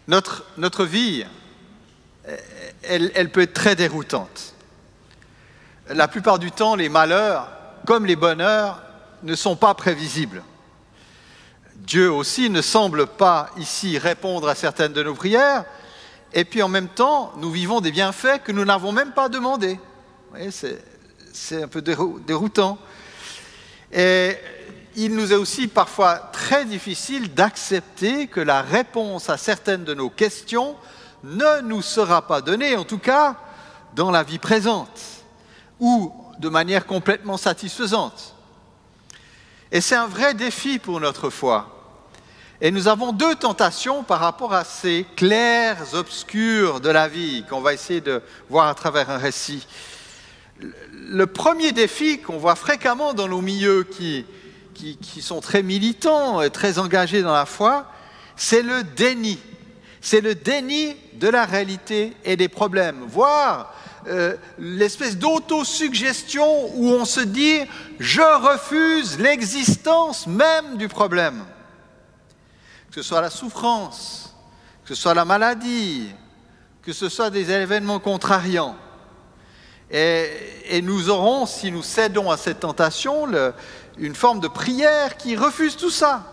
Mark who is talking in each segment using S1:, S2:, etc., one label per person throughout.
S1: Notre vie, elle peut être très déroutante. La plupart du temps, les malheurs, comme les bonheurs, ne sont pas prévisibles. Dieu aussi ne semble pas ici répondre à certaines de nos prières, et puis en même temps, nous vivons des bienfaits que nous n'avons même pas demandés. Vous voyez, c'est un peu déroutant. Et il nous est aussi parfois très difficile d'accepter que la réponse à certaines de nos questions ne nous sera pas donnée, en tout cas dans la vie présente, ou de manière complètement satisfaisante. Et c'est un vrai défi pour notre foi. Et nous avons deux tentations par rapport à ces clairs obscurs de la vie qu'on va essayer de voir à travers un récit. Le premier défi qu'on voit fréquemment dans nos milieux qui sont très militants et très engagés dans la foi, c'est le déni. C'est le déni de la réalité et des problèmes, voire l'espèce d'autosuggestion où on se dit « je refuse l'existence même du problème ». Que ce soit la souffrance, que ce soit la maladie, que ce soit des événements contrariants. Et nous aurons, si nous cédons à cette tentation, une forme de prière qui refuse tout ça.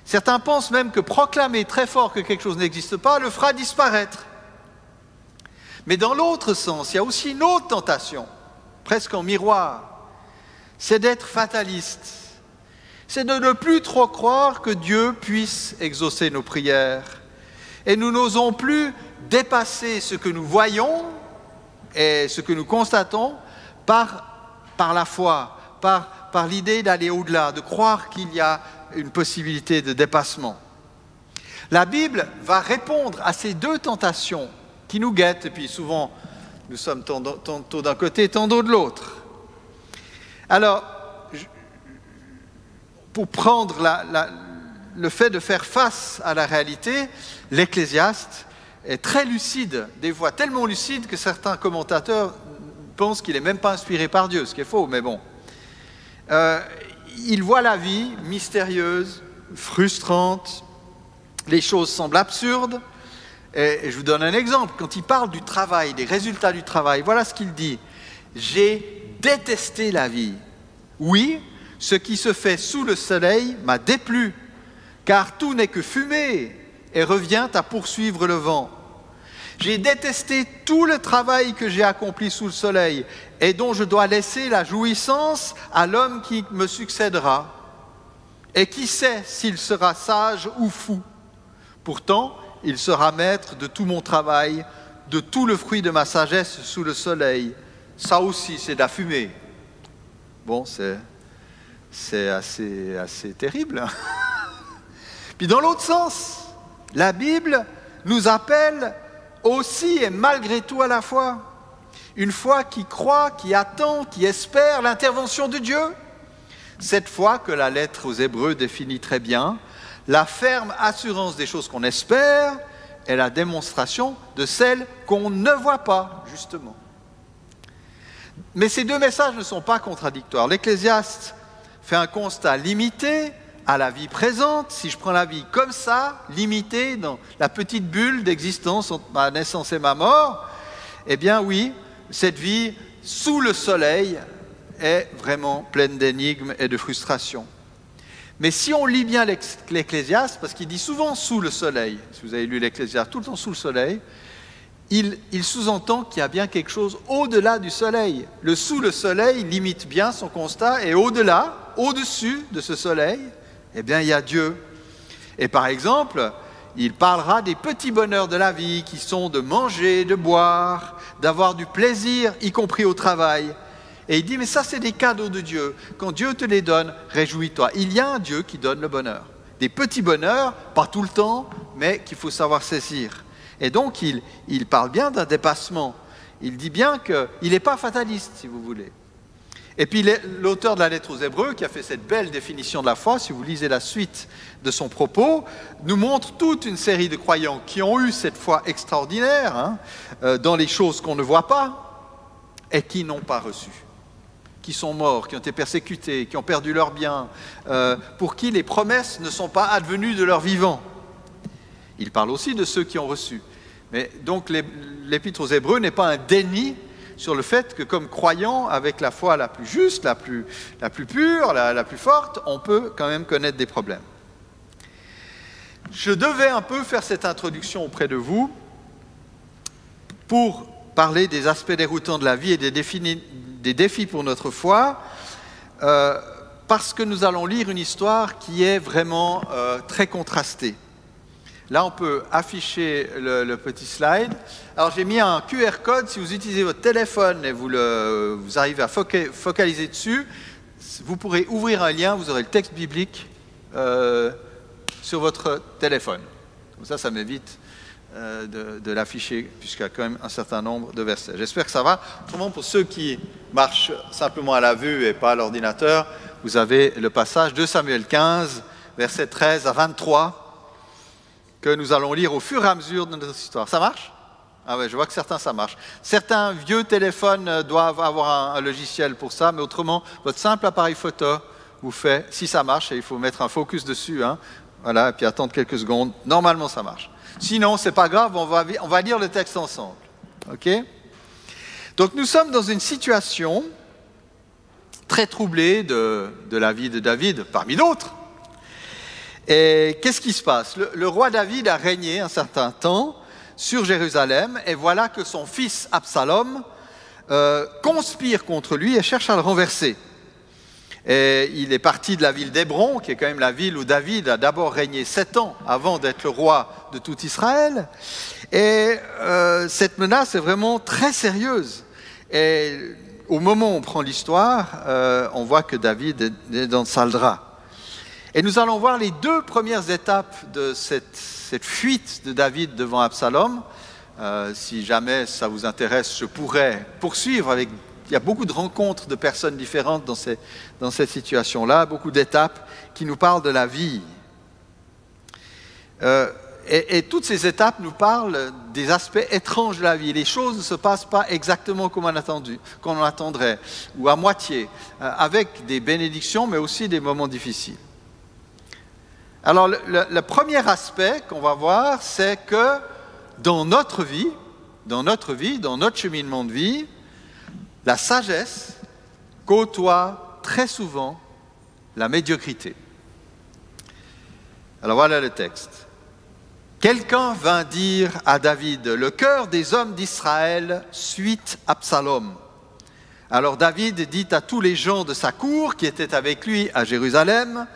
S1: Certains pensent même que proclamer très fort que quelque chose n'existe pas le fera disparaître. Mais dans l'autre sens, il y a aussi une autre tentation, presque en miroir, c'est d'être fataliste. C'est de ne plus trop croire que Dieu puisse exaucer nos prières. Et nous n'osons plus dépasser ce que nous voyons et ce que nous constatons par la foi, par l'idée d'aller au-delà, de croire qu'il y a une possibilité de dépassement. La Bible va répondre à ces deux tentations qui nous guettent, et puis souvent nous sommes tantôt d'un côté, tantôt de l'autre. Alors, pour prendre le fait de faire face à la réalité, l'Ecclésiaste est très lucide, des fois tellement lucide que certains commentateurs pensent qu'il n'est même pas inspiré par Dieu, ce qui est faux, mais bon. Il voit la vie mystérieuse, frustrante, les choses semblent absurdes. Et je vous donne un exemple, quand il parle du travail, des résultats du travail, voilà ce qu'il dit. « J'ai détesté la vie. Oui, ce qui se fait sous le soleil m'a déplu, car tout n'est que fumée et revient à poursuivre le vent. J'ai détesté tout le travail que j'ai accompli sous le soleil et dont je dois laisser la jouissance à l'homme qui me succédera. Et qui sait s'il sera sage ou fou? Pourtant, il sera maître de tout mon travail, de tout le fruit de ma sagesse sous le soleil. Ça aussi, c'est de la fumée. » Bon, c'est assez terrible. Puis dans l'autre sens, la Bible nous appelle aussi et malgré tout à la foi. Une foi qui croit, qui attend, qui espère l'intervention de Dieu. Cette foi que la lettre aux Hébreux définit très bien, la ferme assurance des choses qu'on espère est la démonstration de celles qu'on ne voit pas, justement. Mais ces deux messages ne sont pas contradictoires. L'Ecclésiaste fait un constat limité à la vie présente. Si je prends la vie comme ça, limitée dans la petite bulle d'existence entre ma naissance et ma mort, eh bien oui, cette vie sous le soleil est vraiment pleine d'énigmes et de frustrations. Mais si on lit bien l'Ecclésiaste, parce qu'il dit souvent sous le soleil, si vous avez lu l'Ecclésiaste tout le temps sous le soleil, il sous-entend qu'il y a bien quelque chose au-delà du soleil. Le sous le soleil limite bien son constat, et au-delà, au-dessus de ce soleil, eh bien il y a Dieu. Et par exemple, il parlera des petits bonheurs de la vie qui sont de manger, de boire, d'avoir du plaisir, y compris au travail. Et il dit, mais ça c'est des cadeaux de Dieu. Quand Dieu te les donne, réjouis-toi. Il y a un Dieu qui donne le bonheur. Des petits bonheurs, pas tout le temps, mais qu'il faut savoir saisir. Et donc il parle bien d'un dépassement. Il dit bien qu'il n'est pas fataliste, si vous voulez. Et puis l'auteur de la lettre aux Hébreux, qui a fait cette belle définition de la foi, si vous lisez la suite de son propos, nous montre toute une série de croyants qui ont eu cette foi extraordinaire dans les choses qu'on ne voit pas et qui n'ont pas reçu, qui sont morts, qui ont été persécutés, qui ont perdu leurs biens, pour qui les promesses ne sont pas advenues de leur vivant. Il parle aussi de ceux qui ont reçu. Mais donc l'Épître aux Hébreux n'est pas un déni sur le fait que comme croyants, avec la foi la plus juste, la plus pure, la plus forte, on peut quand même connaître des problèmes. Je devais un peu faire cette introduction auprès de vous pour parler des aspects déroutants de la vie et des défis pour notre foi, parce que nous allons lire une histoire qui est vraiment très contrastée. Là, on peut afficher le petit slide. Alors, j'ai mis un QR code. Si vous utilisez votre téléphone et vous arrivez à focaliser dessus, vous pourrez ouvrir un lien, vous aurez le texte biblique sur votre téléphone. Comme ça m'évite de l'afficher, puisqu'il y a quand même un certain nombre de versets. J'espère que ça va. Autrement, pour ceux qui marchent simplement à la vue et pas à l'ordinateur, vous avez le passage de Samuel 15, versets 13 à 23, que nous allons lire au fur et à mesure de notre histoire. Ça marche? Ah ouais, je vois que certains, ça marche. Certains vieux téléphones doivent avoir un logiciel pour ça, mais autrement, votre simple appareil photo vous fait, si ça marche, et il faut mettre un focus dessus, hein, voilà, et puis attendre quelques secondes, normalement ça marche. Sinon, c'est pas grave, on va lire le texte ensemble. OK? Donc nous sommes dans une situation très troublée de la vie de David, parmi d'autres. Et qu'est-ce qui se passe? Le roi David a régné un certain temps sur Jérusalem, et voilà que son fils Absalom conspire contre lui et cherche à le renverser. Et il est parti de la ville d'Hébron, qui est quand même la ville où David a d'abord régné 7 ans avant d'être le roi de tout Israël. Et cette menace est vraiment très sérieuse. Et au moment où on prend l'histoire, on voit que David est dans le sale drap. Et nous allons voir les 2 premières étapes de cette fuite de David devant Absalom. Si jamais ça vous intéresse, je pourrais poursuivre avec... Il y a beaucoup de rencontres de personnes différentes dans cette situation-là, beaucoup d'étapes qui nous parlent de la vie. Et toutes ces étapes nous parlent des aspects étranges de la vie. Les choses ne se passent pas exactement comme on attendrait, ou à moitié, avec des bénédictions, mais aussi des moments difficiles. Alors, le premier aspect qu'on va voir, c'est que dans notre vie, dans notre cheminement de vie, la sagesse côtoie très souvent la médiocrité. Alors voilà le texte. Quelqu'un vint dire à David, le cœur des hommes d'Israël suit Absalom. Alors David dit à tous les gens de sa cour qui étaient avec lui à Jérusalem,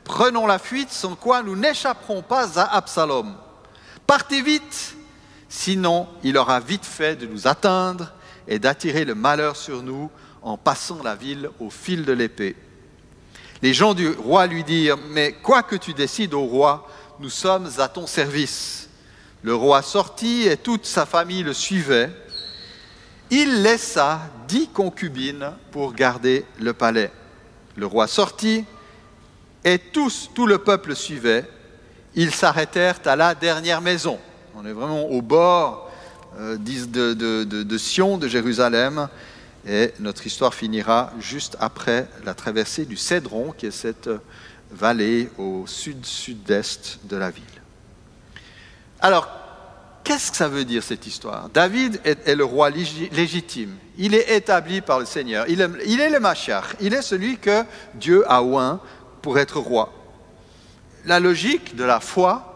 S1: prenons la fuite sans quoi nous n'échapperons pas à Absalom. Partez vite, sinon il aura vite fait de nous atteindre et d'attirer le malheur sur nous en passant la ville au fil de l'épée. Les gens du roi lui dirent, mais quoi que tu décides au roi, nous sommes à ton service. Le roi sortit et toute sa famille le suivait. Il laissa 10 concubines pour garder le palais. Le roi sortit et tout le peuple suivait. Ils s'arrêtèrent à la dernière maison. On est vraiment au bord de Sion, de Jérusalem, et notre histoire finira juste après la traversée du Cédron, qui est cette vallée au sud-sud-est de la ville. Alors, qu'est-ce que ça veut dire cette histoire? David est le roi légitime, il est établi par le Seigneur, il est le Mashiach, il est celui que Dieu a oint pour être roi. La logique de la foi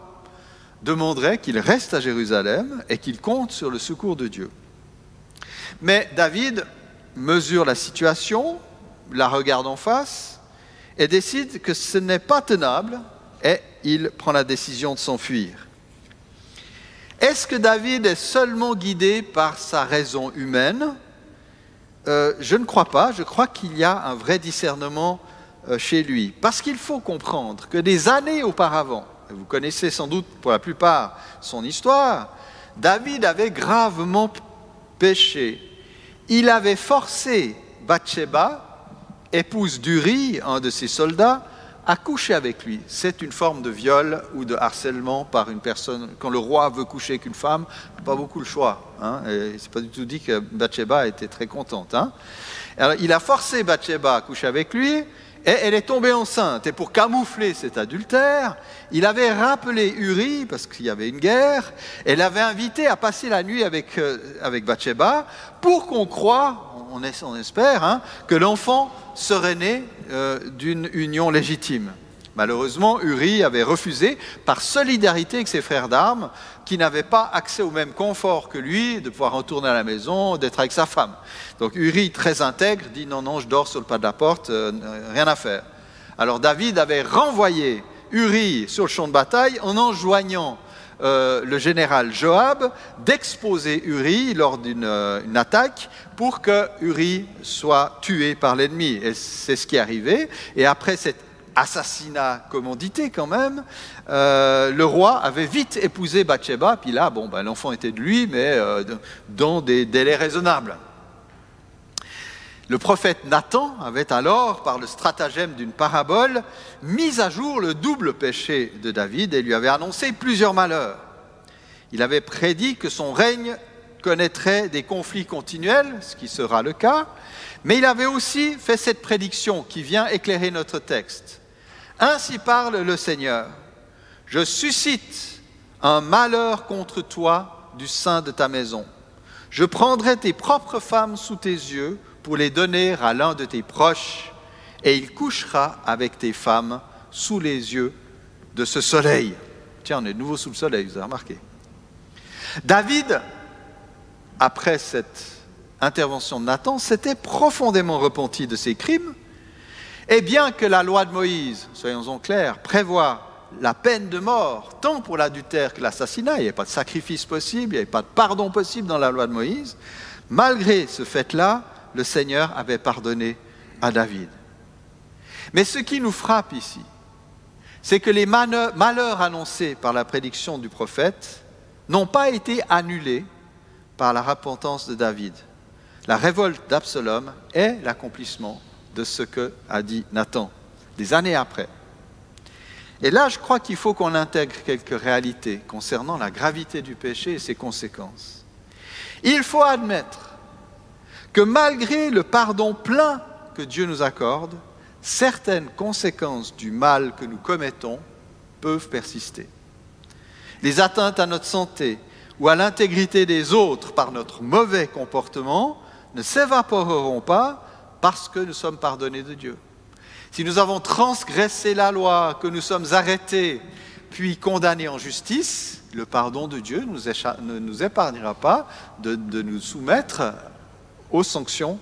S1: demanderait qu'il reste à Jérusalem et qu'il compte sur le secours de Dieu. Mais David mesure la situation, la regarde en face et décide que ce n'est pas tenable et il prend la décision de s'enfuir. Est-ce que David est seulement guidé par sa raison humaine? Je ne crois pas, je crois qu'il y a un vrai discernement chez lui. Parce qu'il faut comprendre que des années auparavant, vous connaissez sans doute pour la plupart son histoire, David avait gravement péché. Il avait forcé Bathsheba, épouse d'Uri, un de ses soldats, à coucher avec lui. C'est une forme de viol ou de harcèlement par une personne. Quand le roi veut coucher avec une femme, pas beaucoup le choix. Hein, et c'est pas du tout dit que Bathsheba était très contente. Hein. Alors, il a forcé Bathsheba à coucher avec lui, et elle est tombée enceinte. Et pour camoufler cet adultère, il avait rappelé Uri, parce qu'il y avait une guerre, et l'avait invité à passer la nuit avec Bathsheba, pour qu'on croie, on espère, hein, que l'enfant serait né d'une union légitime. Malheureusement, Uri avait refusé, par solidarité avec ses frères d'armes, qui n'avaient pas accès au même confort que lui, de pouvoir retourner à la maison, d'être avec sa femme. Donc Uri, très intègre, dit « Non, non, je dors sur le pas de la porte, rien à faire ». Alors David avait renvoyé Uri sur le champ de bataille en enjoignant le général Joab d'exposer Uri lors d'une attaque pour que Uri soit tué par l'ennemi. Et c'est ce qui est arrivé. Et après cette assassinat commandité quand même, le roi avait vite épousé Bathsheba, puis là, l'enfant était de lui, mais dans des délais raisonnables. Le prophète Nathan avait alors, par le stratagème d'une parabole, mis à jour le double péché de David et lui avait annoncé plusieurs malheurs. Il avait prédit que son règne connaîtrait des conflits continuels, ce qui sera le cas, mais il avait aussi fait cette prédiction qui vient éclairer notre texte. Ainsi parle le Seigneur, je suscite un malheur contre toi du sein de ta maison. Je prendrai tes propres femmes sous tes yeux pour les donner à l'un de tes proches, et il couchera avec tes femmes sous les yeux de ce soleil. Tiens, on est de nouveau sous le soleil, vous avez remarqué. David, après cette intervention de Nathan, s'était profondément repenti de ses crimes, et bien que la loi de Moïse, soyons-en clairs, prévoit la peine de mort, tant pour l'adultère que l'assassinat, il n'y avait pas de sacrifice possible, il n'y avait pas de pardon possible dans la loi de Moïse, malgré ce fait-là, le Seigneur avait pardonné à David. Mais ce qui nous frappe ici, c'est que les malheurs annoncés par la prédiction du prophète n'ont pas été annulés par la repentance de David. La révolte d'Absalom est l'accomplissement de ce que a dit Nathan, des années après. Et là, je crois qu'il faut qu'on intègre quelques réalités concernant la gravité du péché et ses conséquences. Il faut admettre que malgré le pardon plein que Dieu nous accorde, certaines conséquences du mal que nous commettons peuvent persister. Les atteintes à notre santé ou à l'intégrité des autres par notre mauvais comportement ne s'évaporeront pas parce que nous sommes pardonnés de Dieu. Si nous avons transgressé la loi, que nous sommes arrêtés, puis condamnés en justice, le pardon de Dieu ne nous épargnera pas de nous soumettre aux sanctions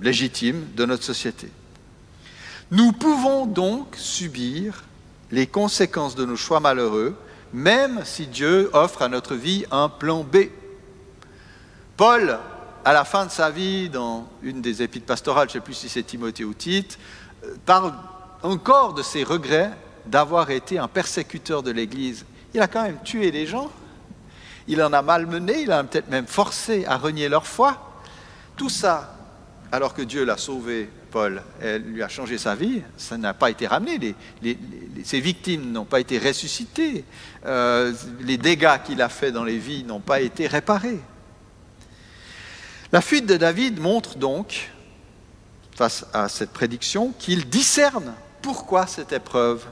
S1: légitimes de notre société. Nous pouvons donc subir les conséquences de nos choix malheureux, même si Dieu offre à notre vie un plan B. Paul, à la fin de sa vie, dans une des épîtres pastorales, je ne sais plus si c'est Timothée ou Tite, parle encore de ses regrets d'avoir été un persécuteur de l'Église. Il a quand même tué des gens, il en a malmené, il a peut-être même forcé à renier leur foi. Tout ça, alors que Dieu l'a sauvé, Paul, et lui a changé sa vie, ça n'a pas été ramené, ses victimes n'ont pas été ressuscitées, les dégâts qu'il a faits dans les vies n'ont pas été réparés. La fuite de David montre donc, face à cette prédiction, qu'il discerne pourquoi cette épreuve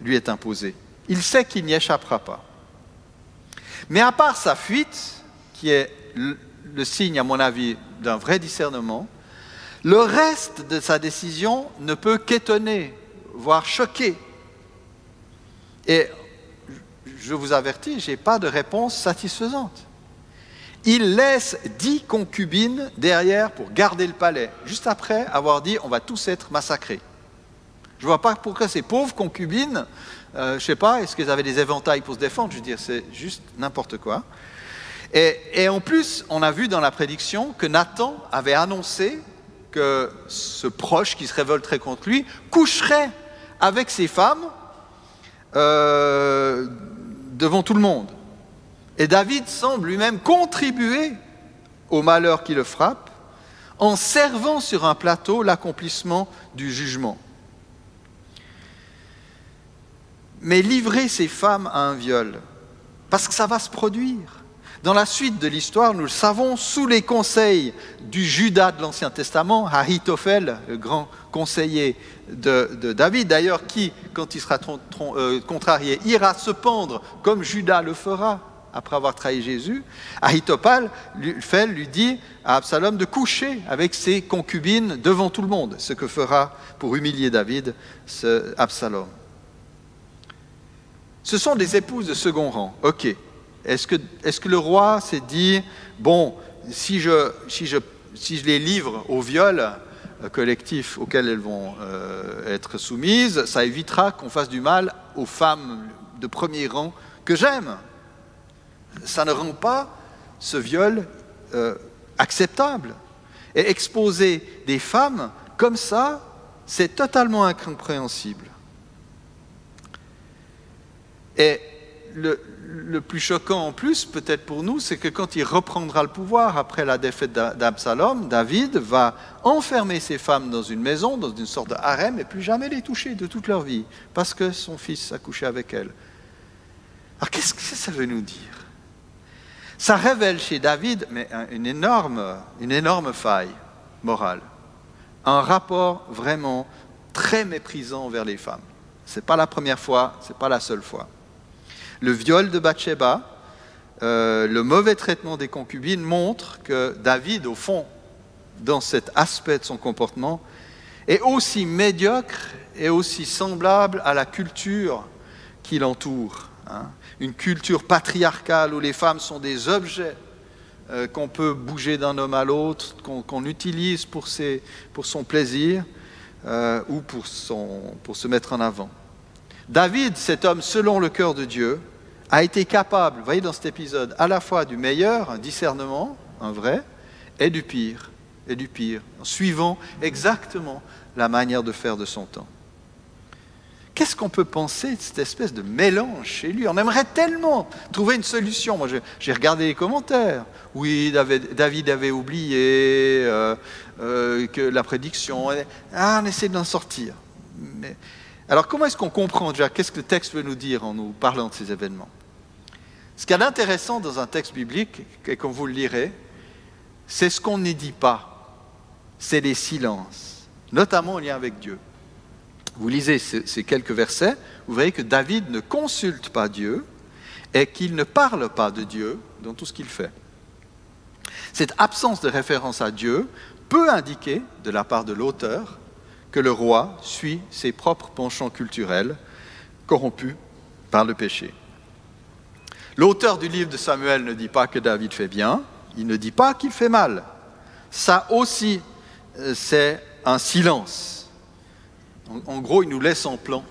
S1: lui est imposée. Il sait qu'il n'y échappera pas. Mais à part sa fuite, qui est le signe, à mon avis, d'un vrai discernement, le reste de sa décision ne peut qu'étonner, voire choquer. Et je vous avertis, je n'ai pas de réponse satisfaisante. Il laisse 10 concubines derrière pour garder le palais, juste après avoir dit « on va tous être massacrés ». Je ne vois pas pourquoi ces pauvres concubines, je ne sais pas, est-ce qu'elles avaient des éventails pour se défendre? Je veux dire, c'est juste n'importe quoi. Et en plus, on a vu dans la prédiction que Nathan avait annoncé que ce proche qui se révolterait contre lui coucherait avec ses femmes devant tout le monde. Et David semble lui-même contribuer au malheur qui le frappe en servant sur un plateau l'accomplissement du jugement. Mais livrer ses femmes à un viol, parce que ça va se produire, Dans la suite de l'histoire, nous le savons, sous les conseils du Judas de l'Ancien Testament, Ahitophel, le grand conseiller de David, d'ailleurs, qui, quand il sera contrarié, ira se pendre comme Judas le fera après avoir trahi Jésus, Ahitophel lui dit à Absalom de coucher avec ses concubines devant tout le monde, ce que fera pour humilier David Absalom. Ce sont des épouses de second rang, ok. Est-ce que le roi s'est dit, bon, si je les livre au viol collectif auquel elles vont être soumises, ça évitera qu'on fasse du mal aux femmes de premier rang que j'aime. Ça ne rend pas ce viol acceptable. Et exposer des femmes comme ça, c'est totalement incompréhensible. Et le plus choquant en plus, peut-être pour nous, c'est que quand il reprendra le pouvoir après la défaite d'Absalom, David va enfermer ses femmes dans une maison, dans une sorte de harem, et plus jamais les toucher de toute leur vie, parce que son fils a couché avec elle. Alors qu'est-ce que ça veut nous dire? Ça révèle chez David une énorme faille morale, un rapport vraiment très méprisant envers les femmes. Ce n'est pas la première fois, ce n'est pas la seule fois. Le viol de Bathsheba, le mauvais traitement des concubines montrent que David, au fond, dans cet aspect de son comportement, est aussi médiocre et aussi semblable à la culture qui l'entoure. Une culture patriarcale où les femmes sont des objets qu'on peut bouger d'un homme à l'autre, qu'on utilise pour son plaisir ou pour se mettre en avant. David, cet homme selon le cœur de Dieu, a été capable, vous voyez dans cet épisode, à la fois du meilleur, un discernement, un vrai, et du pire, en suivant exactement la manière de faire de son temps. Qu'est-ce qu'on peut penser de cette espèce de mélange chez lui? On aimerait tellement trouver une solution. Moi, j'ai regardé les commentaires. Oui, David avait oublié que la prédiction... on essaie d'en sortir. Mais, alors, comment est-ce qu'on comprend déjà? Qu'est-ce que le texte veut nous dire en nous parlant de ces événements? Ce qu'il y a d'intéressant dans un texte biblique, et comme vous le lirez, c'est ce qu'on ne dit pas. C'est les silences, notamment en lien avec Dieu. Vous lisez ces quelques versets, vous voyez que David ne consulte pas Dieu et qu'il ne parle pas de Dieu dans tout ce qu'il fait. Cette absence de référence à Dieu peut indiquer, de la part de l'auteur, que le roi suit ses propres penchants culturels, corrompus par le péché. L'auteur du livre de Samuel ne dit pas que David fait bien, il ne dit pas qu'il fait mal. Ça aussi, c'est un silence. En gros, il nous laisse en plan.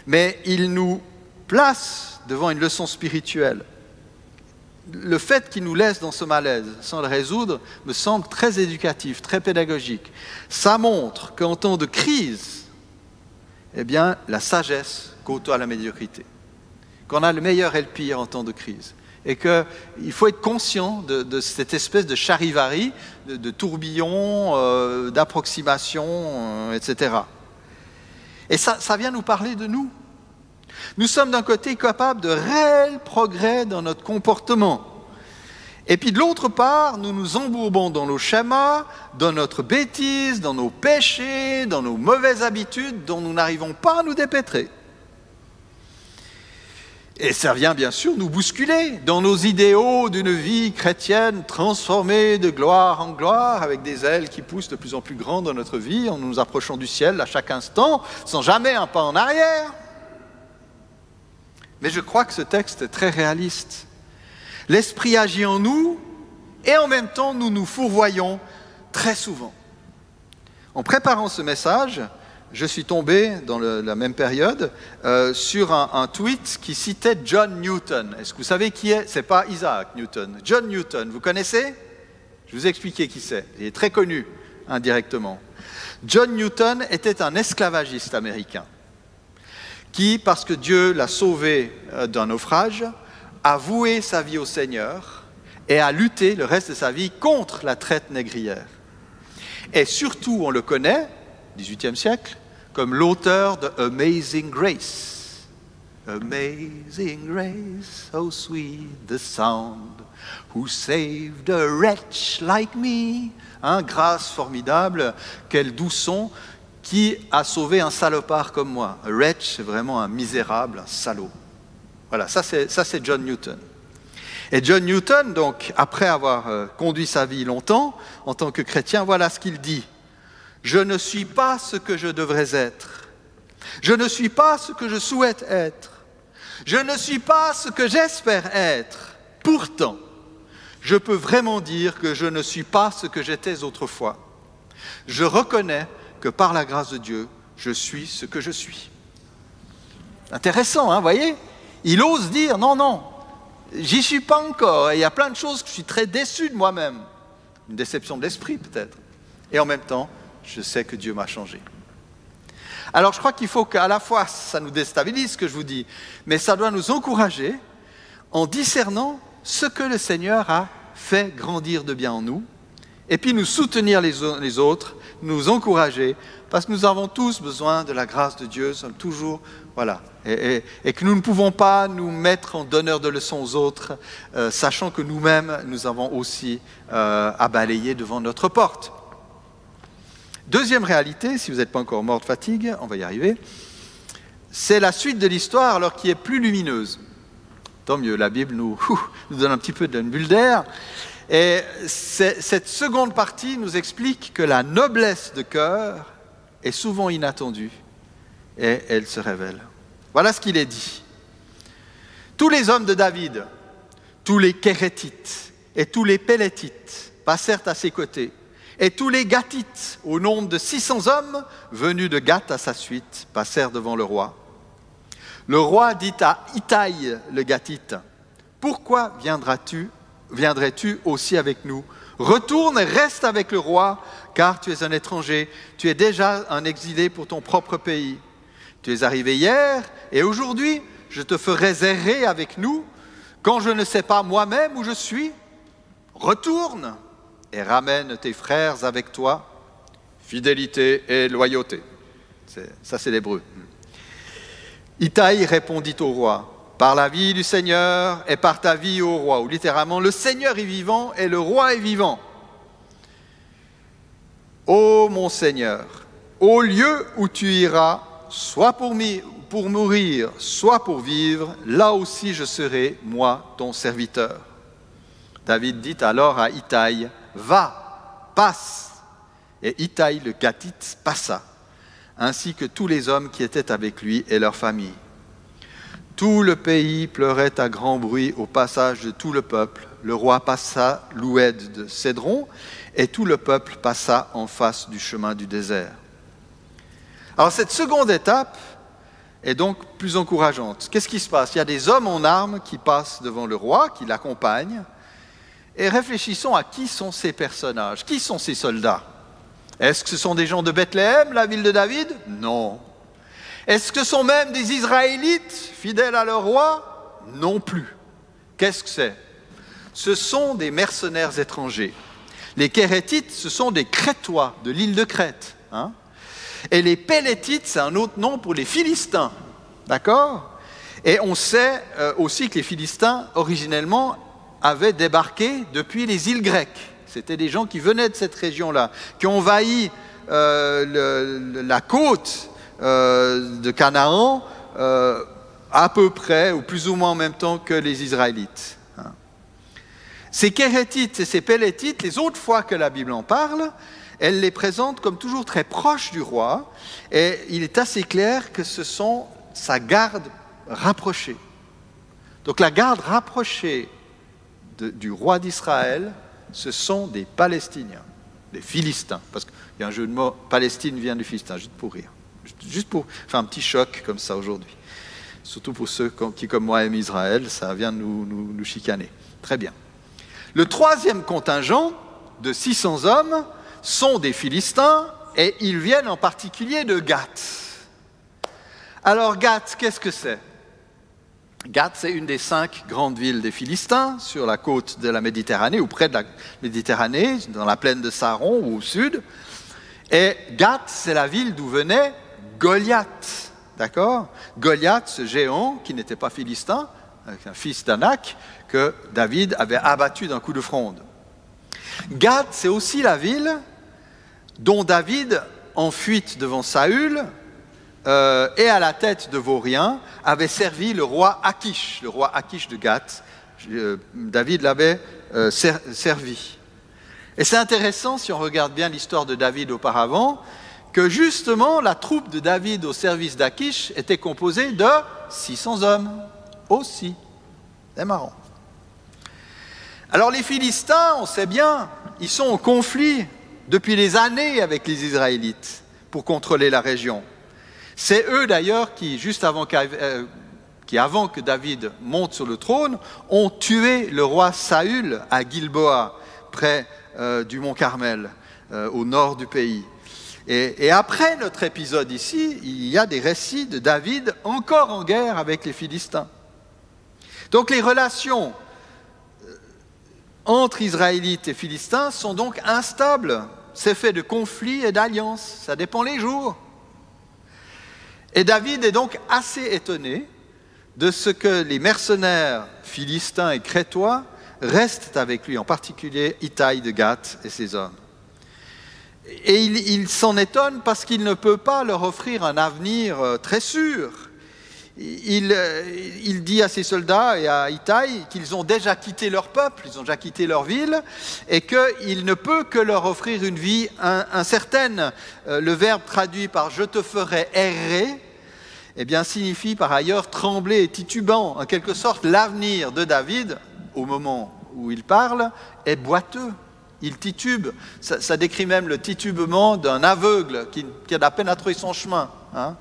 S1: Mais il nous place devant une leçon spirituelle. Le fait qu'il nous laisse dans ce malaise, sans le résoudre, me semble très éducatif, très pédagogique. Ça montre qu'en temps de crise, eh bien, la sagesse côtoie la médiocrité. Qu'on a le meilleur et le pire en temps de crise. Et qu'il faut être conscient de cette espèce de charivari, de tourbillon, d'approximation, etc. Et ça vient nous parler de nous. Nous sommes d'un côté capables de réels progrès dans notre comportement. Et puis de l'autre part, nous nous embourbons dans nos schémas, dans notre bêtise, dans nos péchés, dans nos mauvaises habitudes dont nous n'arrivons pas à nous dépêtrer. Et ça vient bien sûr nous bousculer dans nos idéaux d'une vie chrétienne transformée de gloire en gloire, avec des ailes qui poussent de plus en plus grandes dans notre vie, en nous approchant du ciel à chaque instant, sans jamais un pas en arrière. Mais je crois que ce texte est très réaliste. L'Esprit agit en nous, et en même temps, nous nous fourvoyons très souvent. En préparant ce message, je suis tombé, dans la même période, sur un tweet qui citait John Newton. Est-ce que vous savez qui est? Ce n'est pas Isaac Newton. John Newton, vous connaissez? Je vais vous expliquer qui c'est. Il est très connu, indirectement. John Newton était un esclavagiste américain qui, parce que Dieu l'a sauvé d'un naufrage, a voué sa vie au Seigneur et a lutté le reste de sa vie contre la traite négrière. Et surtout, on le connaît, XVIIIe siècle, comme l'auteur de Amazing Grace. Amazing grace, how sweet the sound, who saved a wretch like me. Hein, grâce formidable, quel doux son, qui a sauvé un salopard comme moi. A wretch, c'est vraiment un misérable, un salaud. Voilà, ça c'est John Newton. Et John Newton, donc, après avoir conduit sa vie longtemps, en tant que chrétien, voilà ce qu'il dit. « Je ne suis pas ce que je devrais être. Je ne suis pas ce que je souhaite être. Je ne suis pas ce que j'espère être. Pourtant, je peux vraiment dire que je ne suis pas ce que j'étais autrefois. Je reconnais que par la grâce de Dieu, je suis ce que je suis. » Intéressant, hein, vous voyez? Il ose dire, non, non, j'y suis pas encore. Et il y a plein de choses que je suis très déçu de moi-même. Une déception de l'esprit, peut-être. Et en même temps, je sais que Dieu m'a changé. Alors, je crois qu'il faut qu'à la fois, ça nous déstabilise, ce que je vous dis, mais ça doit nous encourager en discernant ce que le Seigneur a fait grandir de bien en nous, et puis nous soutenir les autres, nous encourager, parce que nous avons tous besoin de la grâce de Dieu, nous sommes toujours, voilà, et que nous ne pouvons pas nous mettre en donneur de leçons aux autres, sachant que nous-mêmes, nous avons aussi à balayer devant notre porte. Deuxième réalité, si vous n'êtes pas encore mort de fatigue, on va y arriver, c'est la suite de l'histoire, alors qui est plus lumineuse. Tant mieux, la Bible nous donne un petit peu d'une bulle d'air. Et cette seconde partie nous explique que la noblesse de cœur est souvent inattendue et elle se révèle. Voilà ce qu'il est dit. Tous les hommes de David, tous les Kérétites et tous les Pélétites passèrent à ses côtés. Et tous les Gathites, au nombre de 600 hommes, venus de Gath à sa suite, passèrent devant le roi. Le roi dit à Itaï le Gathite, « Pourquoi viendrais-tu aussi avec nous? Retourne et reste avec le roi, car tu es un étranger, tu es déjà un exilé pour ton propre pays. Tu es arrivé hier, et aujourd'hui, je te ferai errer avec nous, quand je ne sais pas moi-même où je suis. Retourne et ramène tes frères avec toi, fidélité et loyauté. » Ça, c'est l'hébreu. Itaï répondit au roi, « Par la vie du Seigneur et par ta vie, ô roi. » Ou littéralement, le Seigneur est vivant et le roi est vivant. « Ô mon Seigneur, au lieu où tu iras, soit pour mourir, soit pour vivre, là aussi je serai, moi, ton serviteur. » David dit alors à Itaï, « Va, passe. » Et Itaï le Gathite passa, ainsi que tous les hommes qui étaient avec lui et leurs familles. Tout le pays pleurait à grand bruit au passage de tout le peuple. Le roi passa l'oued de Cédron, et tout le peuple passa en face du chemin du désert. Alors cette seconde étape est donc plus encourageante. Qu'est-ce qui se passe? Il y a des hommes en armes qui passent devant le roi, qui l'accompagnent, et réfléchissons à qui sont ces personnages, qui sont ces soldats. Est-ce que ce sont des gens de Bethléem, la ville de David? Non. Est-ce que ce sont même des Israélites fidèles à leur roi? Non plus. Qu'est-ce que c'est? Ce sont des mercenaires étrangers. Les Kérétites, ce sont des Crétois de l'île de Crète. Hein? Et les Pélétites, c'est un autre nom pour les Philistins. D'accord? Et on sait aussi que les Philistins, originellement, avaient débarqué depuis les îles grecques. C'était des gens qui venaient de cette région-là, qui ont envahi la côte de Canaan à peu près, ou plus ou moins en même temps que les Israélites. Hein. Ces Kérétites et ces Pélétites, les autres fois que la Bible en parle, elle les présente comme toujours très proches du roi, et il est assez clair que ce sont sa garde rapprochée. Donc la garde rapprochée du roi d'Israël, ce sont des Palestiniens, des Philistins, parce qu'il y a un jeu de mots, Palestine vient du Philistin, juste pour rire, juste pour faire un petit choc comme ça aujourd'hui. Surtout pour ceux qui, comme moi, aiment Israël, ça vient de nous chicaner. Très bien. Le troisième contingent de 600 hommes sont des Philistins, et ils viennent en particulier de Gath. Alors Gath, qu'est-ce que c'est? Gath, c'est une des 5 grandes villes des Philistins, sur la côte de la Méditerranée, ou près de la Méditerranée, dans la plaine de Saron, ou au sud. Et Gath, c'est la ville d'où venait Goliath. d'accord? Goliath, ce géant qui n'était pas philistin, un fils d'Anak, que David avait abattu d'un coup de fronde. Gath, c'est aussi la ville dont David, en fuite devant Saül, et à la tête de vauriens, avait servi le roi Akish de Gath. David l'avait servi. Et c'est intéressant, si on regarde bien l'histoire de David auparavant, que justement la troupe de David au service d'Akish était composée de 600 hommes aussi. C'est marrant. Alors les Philistins, on sait bien, ils sont en conflit depuis des années avec les Israélites pour contrôler la région. C'est eux d'ailleurs qui, juste avant que David monte sur le trône, ont tué le roi Saül à Gilboa, près du mont Carmel, au nord du pays. Et après notre épisode ici, il y a des récits de David encore en guerre avec les Philistins. Donc les relations entre Israélites et Philistins sont donc instables. C'est fait de conflits et d'alliances, ça dépend les jours. Et David est donc assez étonné de ce que les mercenaires philistins et crétois restent avec lui, en particulier Itai de Gath et ses hommes. Et il s'en étonne parce qu'il ne peut pas leur offrir un avenir très sûr. Il dit à ses soldats et à Itai qu'ils ont déjà quitté leur peuple, ils ont déjà quitté leur ville, et qu'il ne peut que leur offrir une vie incertaine. Le verbe traduit par « je te ferai errer », eh bien, signifie par ailleurs trembler et titubant. En quelque sorte, l'avenir de David, au moment où il parle, est boiteux. Il titube. Ça décrit même le titubement d'un aveugle qui a de la peine à trouver son chemin. Hein.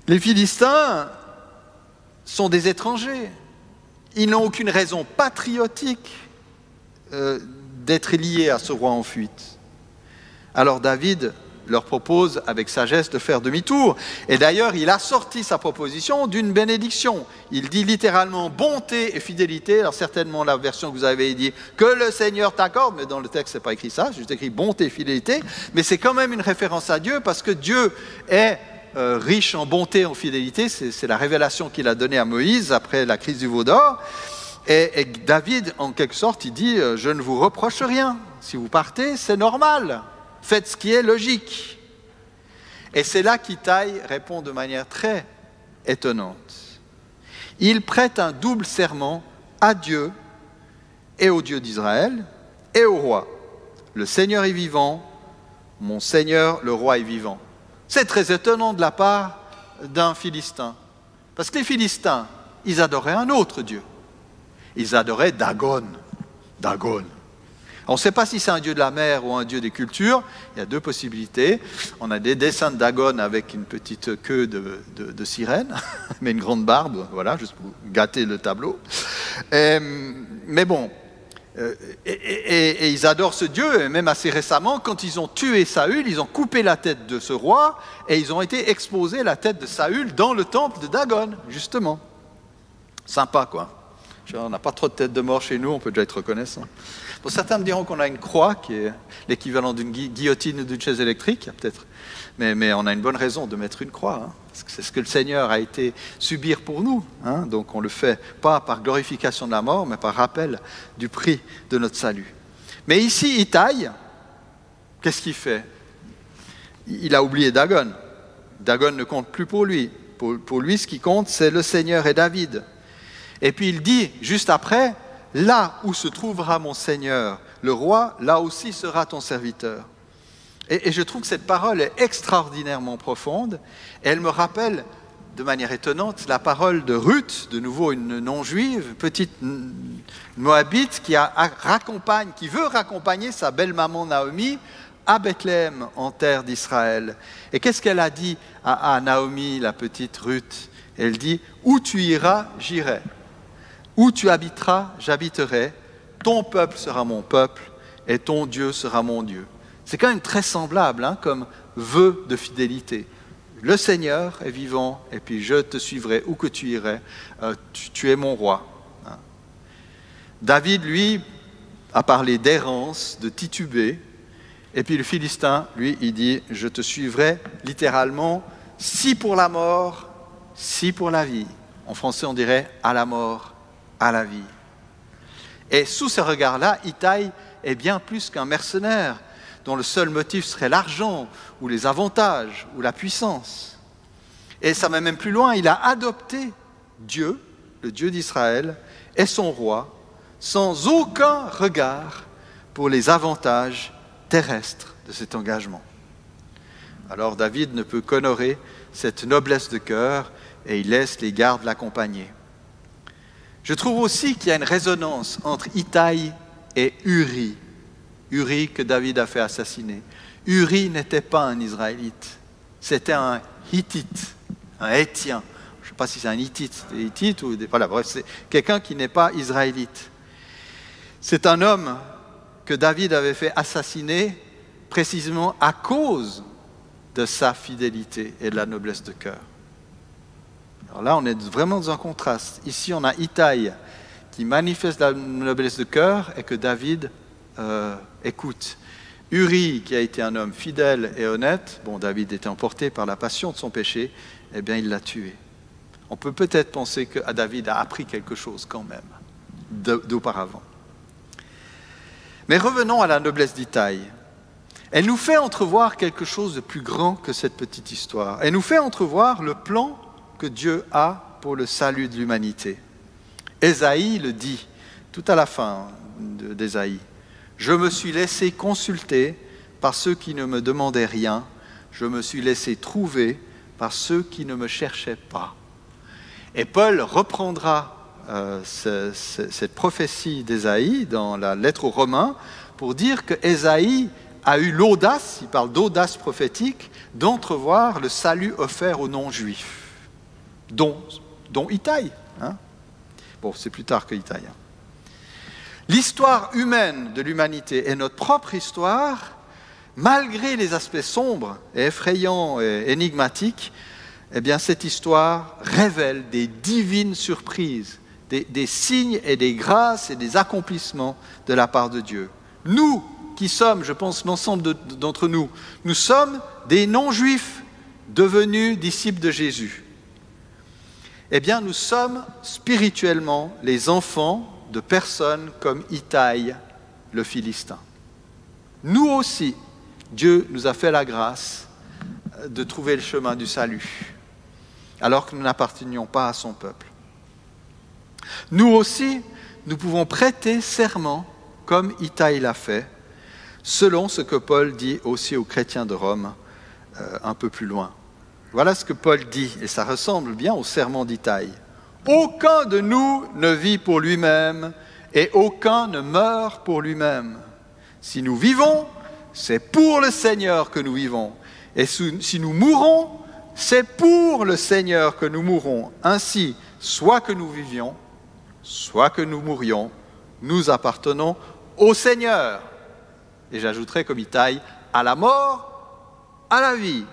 S1: Les Philistins sont des étrangers. Ils n'ont aucune raison patriotique d'être liés à ce roi en fuite. Alors David leur propose avec sagesse de faire demi-tour. Et d'ailleurs, il a sorti sa proposition d'une bénédiction. Il dit littéralement bonté et fidélité. Alors certainement la version que vous avez dit que le Seigneur t'accorde, mais dans le texte, c'est pas écrit ça, c'est juste écrit bonté et fidélité. Mais c'est quand même une référence à Dieu parce que Dieu est riche en bonté et en fidélité. C'est la révélation qu'il a donnée à Moïse après la crise du veau d'or. Et David, en quelque sorte, il dit je ne vous reproche rien. Si vous partez, c'est normal. Faites ce qui est logique. Et c'est là qu'Itai répond de manière très étonnante. Il prête un double serment à Dieu et au Dieu d'Israël et au roi. Le Seigneur est vivant, mon Seigneur, le roi est vivant. C'est très étonnant de la part d'un Philistin. Parce que les Philistins, ils adoraient un autre Dieu. Ils adoraient Dagon. Dagon. On ne sait pas si c'est un dieu de la mer ou un dieu des cultures. Il y a deux possibilités. On a des dessins de Dagon avec une petite queue de sirène, mais une grande barbe, voilà, juste pour gâter le tableau. Mais bon, et ils adorent ce dieu, et même assez récemment, quand ils ont tué Saül, ils ont coupé la tête de ce roi, et ils ont été exposés la tête de Saül dans le temple de Dagon, justement. Sympa, quoi. On n'a pas trop de têtes de mort chez nous, on peut déjà être reconnaissant. Bon, certains me diront qu'on a une croix qui est l'équivalent d'une guillotine ou d'une chaise électrique, peut-être. Mais on a une bonne raison de mettre une croix, hein, parce que c'est ce que le Seigneur a été subir pour nous. Hein, donc on le fait pas par glorification de la mort, mais par rappel du prix de notre salut. Mais ici, Itai, qu'est-ce qu'il fait? Il a oublié Dagon. Dagon ne compte plus pour lui. Pour lui, ce qui compte, c'est le Seigneur et David. Et puis il dit, juste après, « Là où se trouvera mon Seigneur, le roi, là aussi sera ton serviteur. » Et je trouve que cette parole est extraordinairement profonde. Et elle me rappelle, de manière étonnante, la parole de Ruth, de nouveau une non-juive, petite Moabite, qui veut raccompagner sa belle-maman Naomi à Bethléem, en terre d'Israël. Et qu'est-ce qu'elle a dit à Naomi, la petite Ruth? Elle dit, « Où tu iras, j'irai. Où tu habiteras, j'habiterai. Ton peuple sera mon peuple et ton Dieu sera mon Dieu. » C'est quand même très semblable, hein, comme vœu de fidélité. Le Seigneur est vivant et puis je te suivrai où que tu irais. Tu es mon roi. Hein. David, lui, a parlé d'errance, de tituber. Et puis le Philistin, lui, il dit « Je te suivrai littéralement si pour la mort, si pour la vie. En français, on dirait à la mort, à la vie. Et sous ce regard-là, Itai est bien plus qu'un mercenaire dont le seul motif serait l'argent ou les avantages ou la puissance. Et ça va même plus loin, il a adopté Dieu, le Dieu d'Israël, et son roi, sans aucun regard pour les avantages terrestres de cet engagement. Alors David ne peut qu'honorer cette noblesse de cœur et il laisse les gardes l'accompagner. Je trouve aussi qu'il y a une résonance entre Itai et Uri. Uri que David a fait assassiner. Uri n'était pas un Israélite, c'était un Hittite, un Hétien. Je ne sais pas si c'est un Hittite, des Hittites ou des... Voilà, bref, c'est quelqu'un qui n'est pas israélite. C'est un homme que David avait fait assassiner précisément à cause de sa fidélité et de la noblesse de cœur. Alors là, on est vraiment dans un contraste. Ici, on a Itai qui manifeste la noblesse de cœur et que David écoute. Uri, qui a été un homme fidèle et honnête, bon, David était emporté par la passion de son péché, eh bien, il l'a tué. On peut peut-être penser que David a appris quelque chose quand même d'auparavant. Mais revenons à la noblesse d'Itai. Elle nous fait entrevoir quelque chose de plus grand que cette petite histoire. Elle nous fait entrevoir le plan que Dieu a pour le salut de l'humanité. Ésaïe le dit, tout à la fin d'Ésaïe. « Je me suis laissé consulter par ceux qui ne me demandaient rien. Je me suis laissé trouver par ceux qui ne me cherchaient pas. » Et Paul reprendra cette prophétie d'Ésaïe dans la lettre aux Romains pour dire que Ésaïe a eu l'audace, il parle d'audace prophétique, d'entrevoir le salut offert aux non-juifs, dont Itai. Hein? Bon, c'est plus tard que Itai. Hein. L'histoire humaine de l'humanité est notre propre histoire, malgré les aspects sombres et effrayants et énigmatiques. Eh bien, cette histoire révèle des divines surprises, des signes et des grâces et des accomplissements de la part de Dieu. Nous, qui sommes, je pense, l'ensemble d'entre nous, nous sommes des non-juifs devenus disciples de Jésus. Eh bien, nous sommes spirituellement les enfants de personnes comme Itai, le Philistin. Nous aussi, Dieu nous a fait la grâce de trouver le chemin du salut, alors que nous n'appartenions pas à son peuple. Nous aussi, nous pouvons prêter serment, comme Itai l'a fait, selon ce que Paul dit aussi aux chrétiens de Rome, un peu plus loin. Voilà ce que Paul dit, et ça ressemble bien au serment d'Itai. « Aucun de nous ne vit pour lui-même, et aucun ne meurt pour lui-même. Si nous vivons, c'est pour le Seigneur que nous vivons. Et si nous mourons, c'est pour le Seigneur que nous mourons. Ainsi, soit que nous vivions, soit que nous mourions, nous appartenons au Seigneur. » Et j'ajouterai comme Itai, à la mort, à la vie.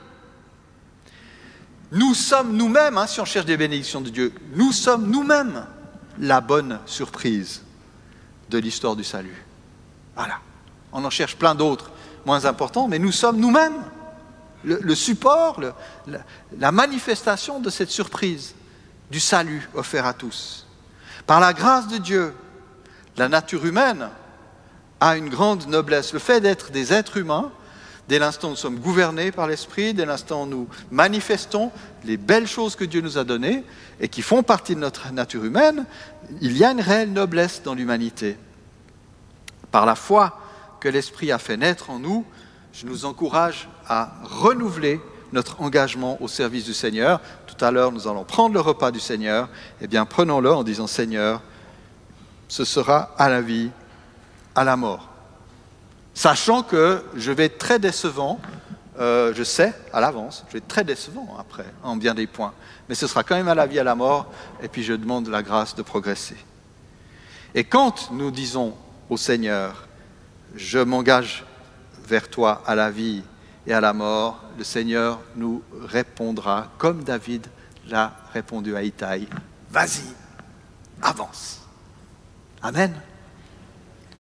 S1: Nous sommes nous-mêmes, hein, si on cherche des bénédictions de Dieu, nous sommes nous-mêmes la bonne surprise de l'histoire du salut. Voilà. On en cherche plein d'autres moins importants, mais nous sommes nous-mêmes le support, la manifestation de cette surprise du salut offert à tous. Par la grâce de Dieu, la nature humaine a une grande noblesse. Le fait d'être des êtres humains, dès l'instant où nous sommes gouvernés par l'Esprit, dès l'instant où nous manifestons les belles choses que Dieu nous a données et qui font partie de notre nature humaine, il y a une réelle noblesse dans l'humanité. Par la foi que l'Esprit a fait naître en nous, je nous encourage à renouveler notre engagement au service du Seigneur. Tout à l'heure, nous allons prendre le repas du Seigneur. Eh bien, prenons-le en disant « Seigneur, ce sera à la vie, à la mort. » Sachant que je vais être très décevant, je sais à l'avance, je vais être très décevant après, en bien des points. Mais ce sera quand même à la vie, à la mort, et puis je demande la grâce de progresser. Et quand nous disons au Seigneur, je m'engage vers toi à la vie et à la mort, le Seigneur nous répondra, comme David l'a répondu à Itai, vas-y, avance. Amen.